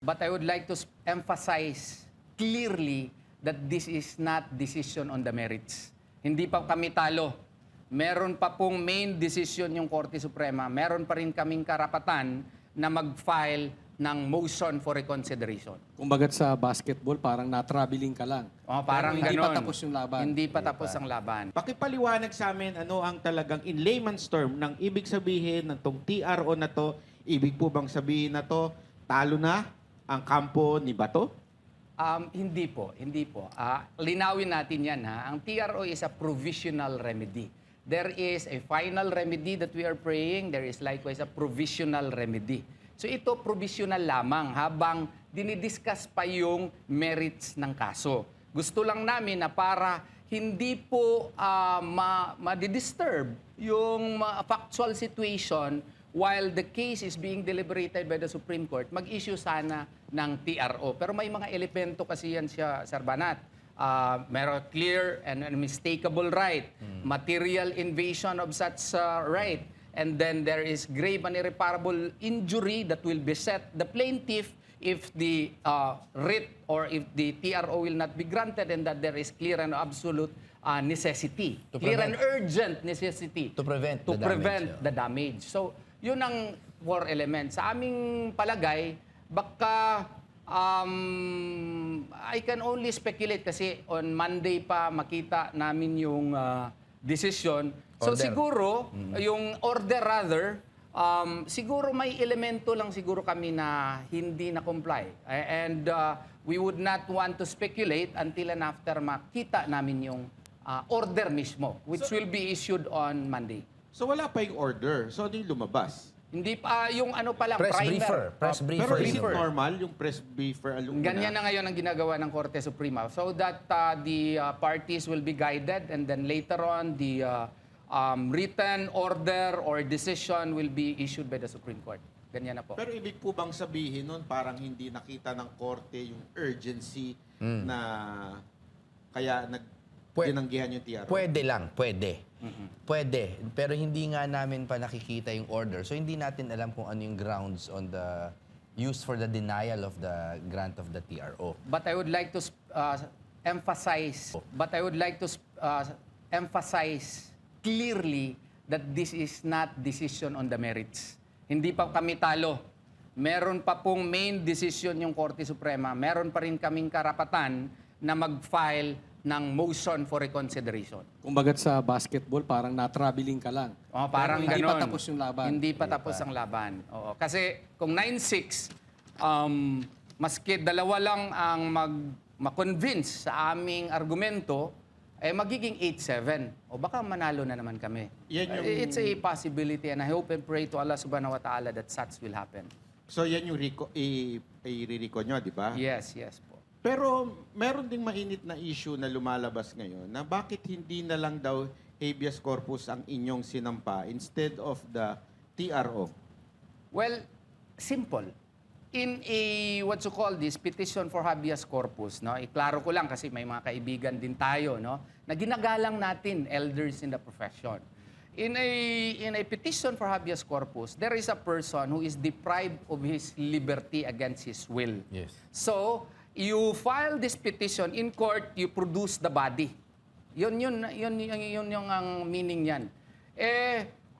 But I would like to emphasize clearly that this is not decision on the merits. Hindi pa kami talo. Meron pa pong main decision yung Korte Suprema. Meron pa rin kaming karapatan na mag-file ng motion for reconsideration. Kumbaga sa basketball, parang na-traveling ka lang. Parang Pero hindi ganon. pa tapos yung laban. Hindi pa tapos ang laban. Pakipaliwanag sa amin ano ang talagang in layman's term ng ibig sabihin ng tong TRO na to. Ibig po bang sabihin na to, talo na ang kampo ni Bato? Hindi po. Linawin natin yan ha. Ang TRO is a provisional remedy. There is a final remedy that we are praying. There is likewise a provisional remedy. So ito provisional lamang habang dinidiscuss pa yung merits ng kaso. Gusto lang namin na para hindi po ma-disturb yung factual situation while the case is being deliberated by the Supreme Court, mag-issue sana ng TRO. Pero may mga elemento kasi yan siya, Sir Banat. Meron clear and unmistakable right, material invasion of such right, and then there is grave and irreparable injury that will beset the plaintiff if the writ or if the TRO will not be granted, and that there is clear and absolute necessity, clear and urgent necessity To prevent the damage. So, yun ang four elements. Sa aming palagay, baka I can only speculate kasi on Monday pa makita namin yung decision. So Order. siguro, yung order rather, siguro may elemento lang siguro kami na hindi na-comply. And we would not want to speculate until and after makita namin yung order mismo, which will be issued on Monday. So wala pa yung order. So ano yung lumabas? Hindi pa, yung ano pa lang, Press primer. briefer. Press briefer. Pero is it briefer. normal yung press briefer? Ganyan na ngayon ang ginagawa ng Korte Suprema. So that the parties will be guided, and then later on, the written order or decision will be issued by the Supreme Court. Ganyan na po. Pero ibig po bang sabihin nun parang hindi nakita ng korte yung urgency na kaya tinanggihan yung TRO? Pwede lang, pwede. Pwede. Pero hindi nga namin pa nakikita yung order. So hindi natin alam kung ano yung grounds on the used for the denial of the grant of the TRO. But I would like to emphasize clearly that this is not decision on the merits. Hindi pa kami talo. Meron pa pong main decision yung Korte Suprema. Meron pa rin kaming karapatan na mag-file ng motion for reconsideration. Kumbaga sa basketball, parang na-traveling ka lang. Parang Pero hindi ganon. pa tapos yung laban. Hindi pa tapos ang laban. Oo. Kasi kung 9-6, maski dalawa lang ang ma-convince sa aming argumento, magiging 8-7. O baka manalo na naman kami. Yan yung- It's a possibility, and I hope and pray to Allah subhanahu wa ta'ala that such will happen. So yan yung i-reco nyo, di ba? Yes po. Pero meron ding mainit na issue na lumalabas ngayon na bakit hindi na lang daw habeas corpus ang inyong sinampa instead of the TRO? Well, simple. In a, what you call this, petition for habeas corpus, no? Iklaro ko lang kasi may mga kaibigan din tayo, no? Na ginagalang natin elders in the profession. In a petition for habeas corpus, there is a person who is deprived of his liberty against his will. Yes. So, you file this petition in court, you produce the body. Yun yung ang meaning yan.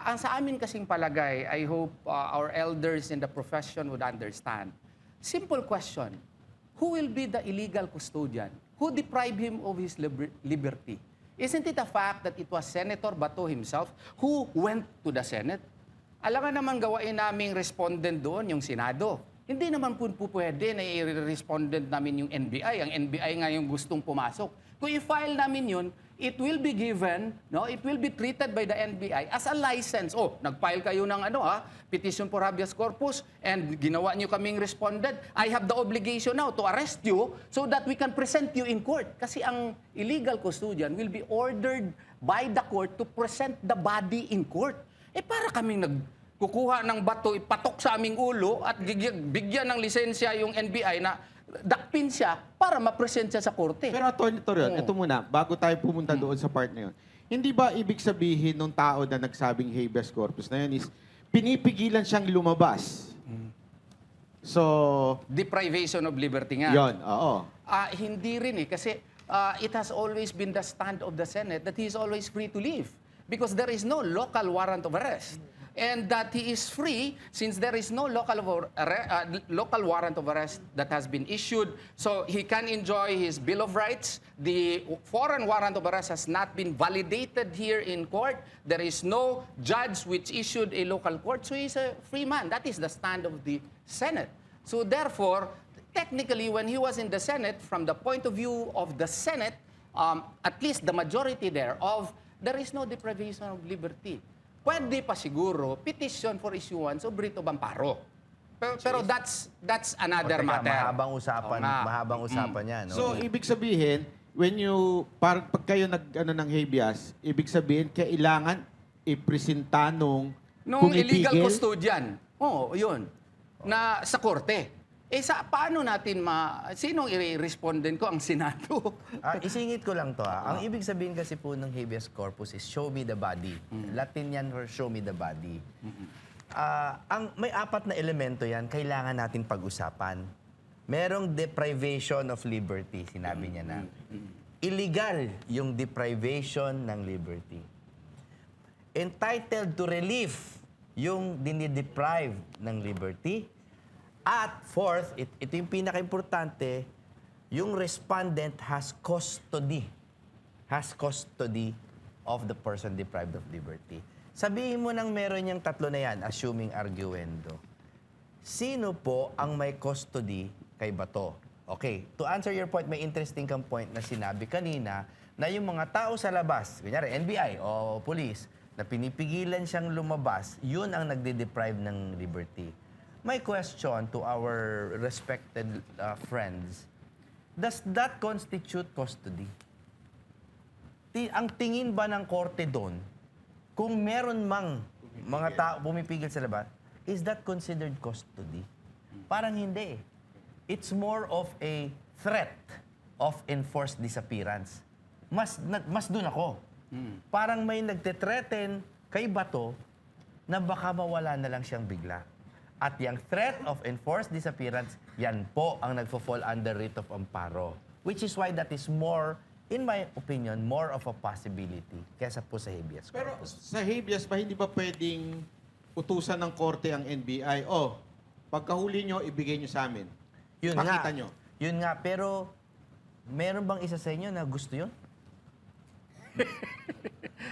Ang sa amin kasing palagay, I hope our elders in the profession would understand. Simple question. Who will be the illegal custodian? Who deprived him of his liberty? Isn't it a fact that it was Senator Bato himself who went to the Senate? Alam nga naman gawain naming respondent doon, yung Senado. Hindi naman po pwede na i-respondent namin yung NBI. Ang NBI nga yung gustong pumasok. Kung i-file namin yun, it will be given, no? It will be treated by the NBI as a license. Oh, nag-file kayo ng petition for habeas corpus and ginawa niyo kaming respondent. I have the obligation now to arrest you so that we can present you in court. Kasi ang illegal custodian will be ordered by the court to present the body in court. Para kaming kukuha ng bato, ipatok sa aming ulo at bigyan ng lisensya yung NBI na dakpin siya para ma-present siya sa korte. Pero Atty. Torion, ito muna, bago tayo pumunta doon sa part na yun, hindi ba ibig sabihin nung tao na nagsabing habeas corpus na yun is pinipigilan siyang lumabas? So, Deprivation of liberty nga. yon, oo. Hindi rin kasi it has always been the stand of the Senate that he is always free to leave because there is no local warrant of arrest. And that he is free since there is no local warrant of arrest that has been issued. So he can enjoy his Bill of Rights. The foreign warrant of arrest has not been validated here in court. There is no judge which issued a local court. So he's a free man. That is the stand of the Senate. So therefore, technically, when he was in the Senate, from the point of view of the Senate, at least the majority thereof, there is no deprivation of liberty. Pwede pa siguro petition for issuance of writ of amparo. Pero that's another Teka, matter. mahabang usapan, Oo nga. mahabang usapan yan. No? So, ibig sabihin, when you, pag kayo ng habeas, ibig sabihin, kailangan ipresenta nung Nung illegal pumipigil? custodian. Oo, yun. Na sa korte. Paano natin sinong i-respondent ko? Ang Senado. Isingit ko lang to. Ang ibig sabihin kasi po ng habeas corpus is show me the body. Latin yan for show me the body. May apat na elemento yan, kailangan natin pag-usapan. Merong deprivation of liberty, sinabi niya na. Illegal yung deprivation ng liberty. Entitled to relief yung dinideprive ng liberty. At fourth, ito yung pinaka-importante, yung respondent has custody of the person deprived of liberty. Sabihin mo nang meron yung tatlo na yan, assuming arguendo. Sino po ang may custody kay Bato? Okay, to answer your point, may interesting kang point na sinabi kanina na yung mga tao sa labas, kunyari NBI o police, na pinipigilan siyang lumabas, yun ang nagde-deprive ng liberty. My question to our respected friends, does that constitute custody? Ang tingin ba ng korte doon, kung meron mang mga tao pumipigil sa labas, is that considered custody? Parang hindi. It's more of a threat of enforced disappearance. Mas doon ako. Parang may nagte-threaten kay Bato na baka mawala na lang siyang bigla. At yung threat of enforced disappearance, yan po ang nagfo-fall under writ of amparo. Which is why that is more, in my opinion, more of a possibility kesa po sa habeas Pero corpus. sa habeas pa, hindi ba pwedeng utusan ng korte ang NBI? Pagkahuli nyo, ibigay nyo sa amin. Yun Pakita nga. nyo. Yun nga, pero meron bang isa sa inyo na gusto yun?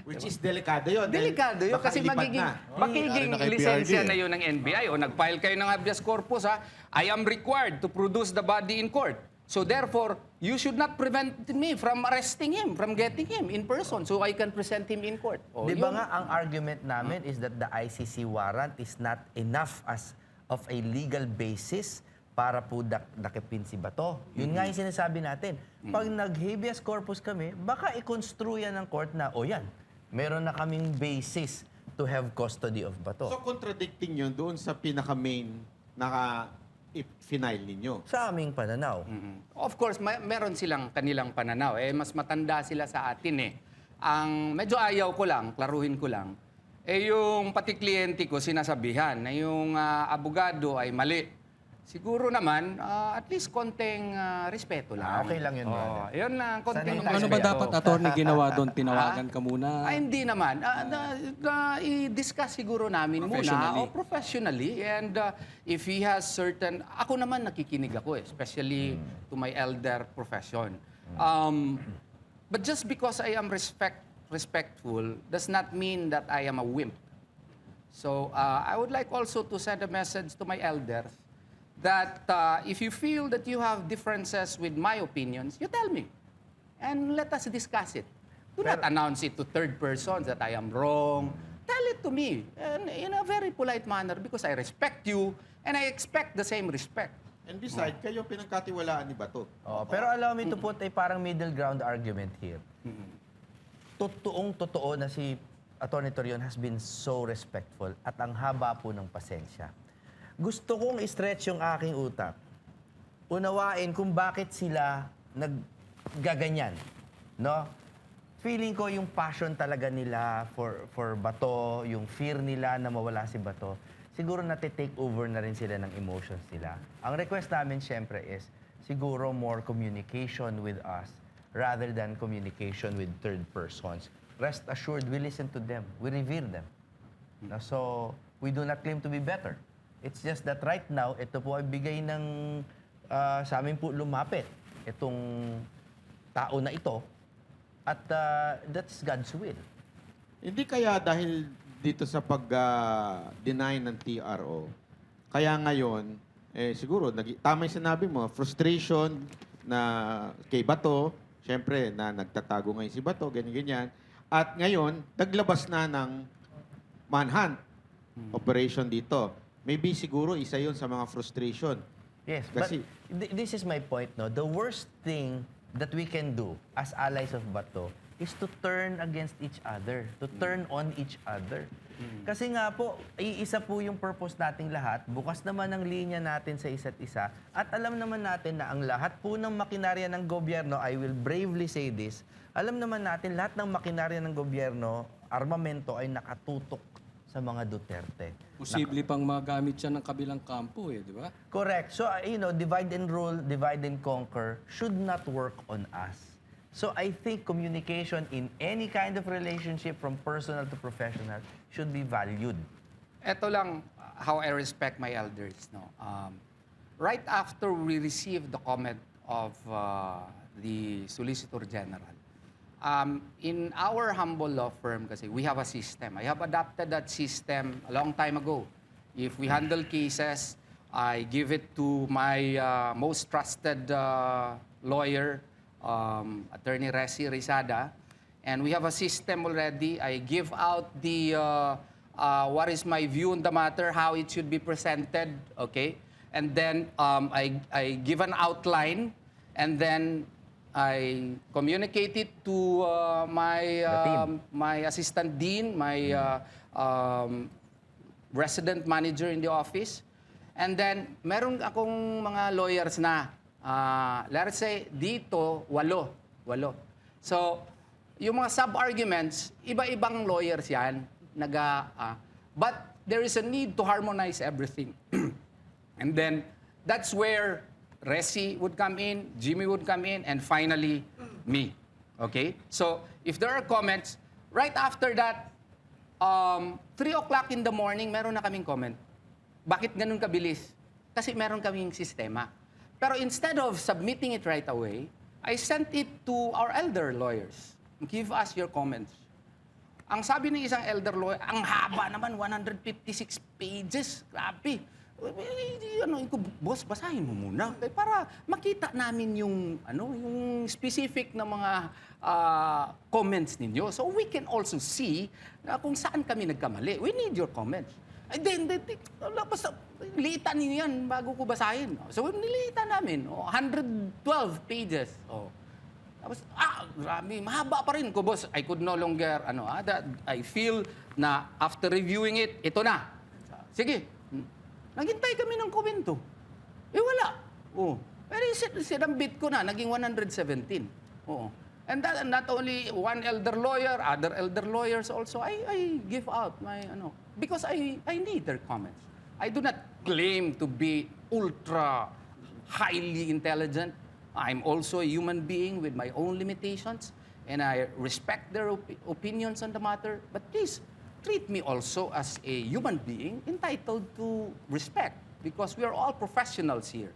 Which is delikado yun. dahil Delikado yun baka kasi ilipad magiging na. lisensya na yun ng NBI o nag-file kayo ng habeas corpus, I am required to produce the body in court. So therefore, you should not prevent me from arresting him, from getting him in person so I can present him in court. Di ba nga ang argument namin is that the ICC warrant is not enough as of a legal basis para po dakipin si Bato. Yun nga yung sinasabi natin. Pag nag-habeas corpus kami, baka i-construe yan ng court na, yan, meron na kaming basis to have custody of Bato. So contradicting yun doon sa pinaka-main na final ninyo. Sa aming pananaw. Of course, meron silang kanilang pananaw. Mas matanda sila sa atin . Ang medyo ayaw ko lang, klaruhin ko lang, yung pati kliyente ko sinasabihan na yung abogado ay mali. Siguro naman, at least konting respeto lang. Okay lang yun, brother. Yun lang, konting Sanay tayo. Ano ba respeto. dapat, attorney, ginawa doon? Tinawagan ka muna? Hindi naman. I-discuss siguro namin muna professionally. And if he has certain... Ako naman nakikinig ako especially to my elder profession. But just because I am respectful does not mean that I am a wimp. So I would like also to send a message to my elders that if you feel that you have differences with my opinions, you tell me. And let us discuss it. Do not announce it to third persons that I am wrong. Tell it to me and in a very polite manner because I respect you and I expect the same respect. And besides, kayo pinagkatiwalaan ni Bato. Pero allow me to put a parang middle ground argument here. Totoong-totoo na si Atty. Torion has been so respectful at ang haba po ng pasensya. Gusto kong i-stretch yung aking utak. Unawain kung bakit sila naggaganyan. No? Feeling ko yung passion talaga nila for Bato, yung fear nila na mawala si Bato. siguro nati-take over na rin sila ng emotions nila. Ang request namin syempre is siguro more communication with us rather than communication with third persons. Rest assured, we listen to them. We revere them. No, so, we do not claim to be better. It's just that right now, ito po ay bigay ng sa amin po lumapit itong tao na ito at that's God's will. Hindi kaya dahil dito sa pag-deny ng TRO, kaya ngayon, siguro, tama yung sinabi mo, frustration na kay Bato, syempre, na nagtatago ngayon si Bato, ganyan-ganyan. At ngayon, naglabas na ng manhunt operation dito. Maybe siguro isa yon sa mga frustration. Yes, Kasi- but this is my point, no? The worst thing that we can do as allies of Bato is to turn against each other, to turn on each other. Kasi nga po, iisa po yung purpose nating lahat, bukas naman ang linya natin sa isa't isa, at alam naman natin na ang lahat po ng makinarya ng gobyerno, I will bravely say this, alam naman natin lahat ng makinarya ng gobyerno, armamento ay nakatutok sa mga Duterte. Posible pang magamit siya ng kabilang kampo di ba? Correct. So, divide and rule, divide and conquer should not work on us. So, I think communication in any kind of relationship from personal to professional should be valued. Ito lang how I respect my elders. No? Right after we received the comment of the Solicitor General, in our humble law firm kasi, we have a system. I have adopted that system a long time ago. If we handle cases, I give it to my most trusted lawyer, Attorney Resi Rizada. And we have a system already. I give out the what is my view on the matter, how it should be presented, okay? And then I give an outline, and then I communicate it to my assistant dean, my resident manager in the office. And then, meron akong mga lawyers na, let's say, dito, 8. So, yung mga sub-arguments, iba-ibang lawyers yan. But there is a need to harmonize everything. And then, that's where Resi would come in, Jimmy would come in, and finally, me. Okay? So, if there are comments, right after that, 3 o'clock in the morning, meron na kaming comment. Bakit ganun kabilis? Kasi meron kaming sistema. Pero instead of submitting it right away, I sent it to our elder lawyers. Give us your comments. Ang sabi ng isang elder lawyer, ang haba naman, 156 pages. Grabe. Boss, basahin mo muna. Para makita namin yung specific na mga comments ninyo. So we can also see na kung saan kami nagkamali. We need your comments. Basta liitan ninyo yan bago ko basahin. So niliitan namin. 112 pages. Tapos, grabe, mahaba pa rin ko, boss. I could no longer, I feel na after reviewing it, ito na. Sige, naghintay kami ng komento. Wala. Pero sinambit ko na, naging 117. And that, not only one elder lawyer, other elder lawyers also, I give out my, because I need their comments. I do not claim to be ultra highly intelligent. I'm also a human being with my own limitations, and I respect their opinions on the matter. But please, treat me also as a human being entitled to respect, because we are all professionals here.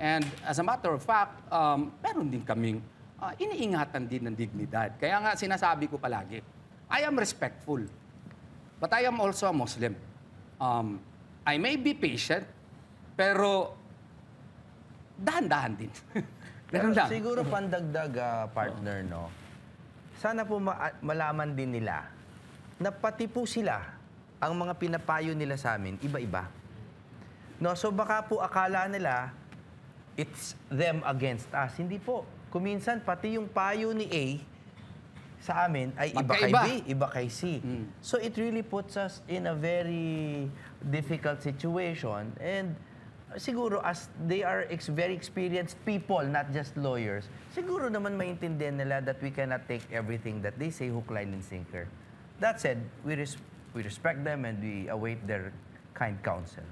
And as a matter of fact, meron din kaming iniingatan din ng dignidad. Kaya nga sinasabi ko palagi, I am respectful, but I am also a Muslim. I may be patient, pero dahan-dahan din. Pero siguro pandagdag, partner, no? Sana po malaman din nila na pati po sila, ang mga pinapayo nila sa amin, iba-iba. No, so baka po akala nila, it's them against us. Hindi po. Kuminsan, pati yung payo ni A sa amin ay iba kay B, iba kay C. So it really puts us in a very difficult situation. And siguro as they are very experienced people, not just lawyers, siguro naman maintindihan nila that we cannot take everything that they say hook, line, and sinker. That said, we respect them and we await their kind counsel.